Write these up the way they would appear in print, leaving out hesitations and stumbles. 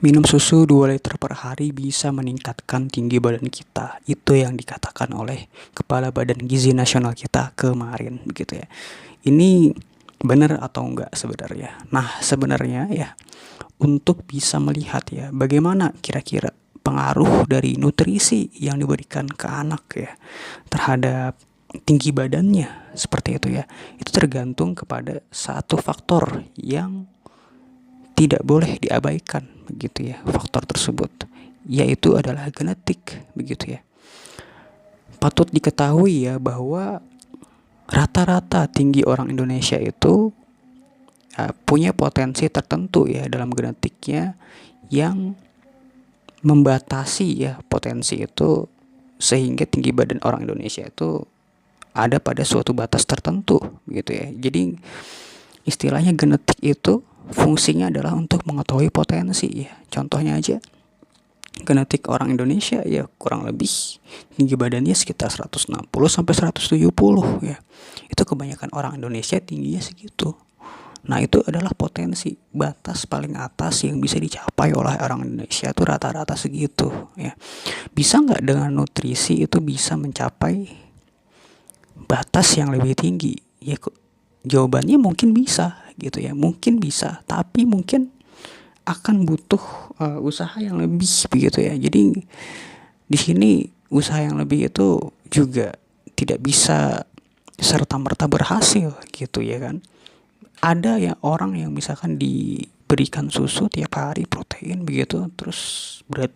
Minum susu 2 liter per hari bisa meningkatkan tinggi badan kita. Itu yang dikatakan oleh Kepala Badan Gizi Nasional kita kemarin, begitu ya. Ini benar atau enggak sebenarnya? Nah, sebenarnya ya, untuk bisa melihat ya, bagaimana kira-kira pengaruh dari nutrisi yang diberikan ke anak ya terhadap tinggi badannya, seperti itu ya. Itu tergantung kepada satu faktor yang tidak boleh diabaikan, begitu ya, faktor tersebut, yaitu adalah genetik, begitu ya. Patut diketahui ya bahwa rata-rata tinggi orang Indonesia itu punya potensi tertentu ya dalam genetiknya yang membatasi ya potensi itu, sehingga tinggi badan orang Indonesia itu ada pada suatu batas tertentu, gitu ya. Jadi istilahnya genetik itu fungsinya adalah untuk mengetahui potensi ya. Contohnya aja, genetik orang Indonesia ya kurang lebih tinggi badannya sekitar 160 sampai 170 ya. Itu kebanyakan orang Indonesia tingginya segitu. Nah, itu adalah potensi batas paling atas yang bisa dicapai oleh orang Indonesia itu rata-rata segitu ya. Bisa nggak dengan nutrisi itu bisa mencapai batas yang lebih tinggi? Ya, jawabannya mungkin bisa gitu ya. Mungkin bisa, tapi mungkin akan butuh usaha yang lebih, begitu ya. Jadi di sini usaha yang lebih itu juga tidak bisa serta-merta berhasil, gitu ya kan. Ada ya orang yang misalkan diberikan susu tiap hari protein begitu, terus berat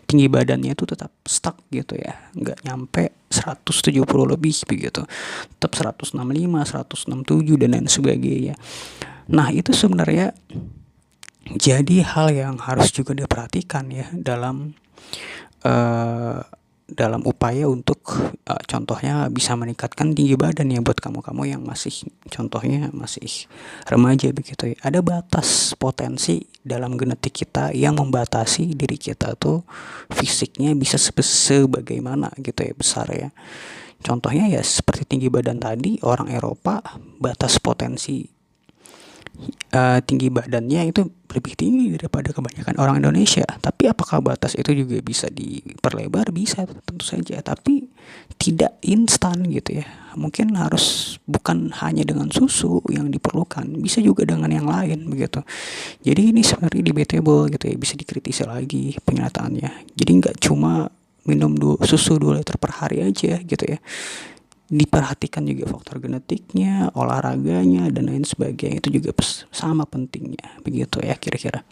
tinggi badannya itu tetap stuck gitu ya, nggak nyampe 170 lebih begitu, tetap 165, 167 dan lain sebagainya. Nah, itu sebenarnya jadi hal yang harus juga diperhatikan ya eh, dalam upaya untuk contohnya bisa meningkatkan tinggi badan ya buat kamu-kamu yang masih contohnya masih remaja begitu ya. Ada batas potensi dalam genetik kita yang membatasi diri kita tuh fisiknya bisa sebagaimana gitu ya, besar ya. Contohnya ya seperti tinggi badan tadi, orang Eropa batas potensi tinggi badannya itu lebih tinggi daripada kebanyakan orang Indonesia. Tapi apakah batas itu juga bisa diperlebar? Bisa, tentu saja. Tapi tidak instan gitu ya. Mungkin harus bukan hanya dengan susu yang diperlukan, bisa juga dengan yang lain begitu. Jadi ini sebenarnya debatable gitu ya, bisa dikritisi lagi penyataannya. Jadi nggak cuma minum susu 2 liter per hari aja gitu ya. Diperhatikan juga faktor genetiknya, olahraganya, dan lain sebagainya. Itu juga sama pentingnya, begitu ya kira-kira.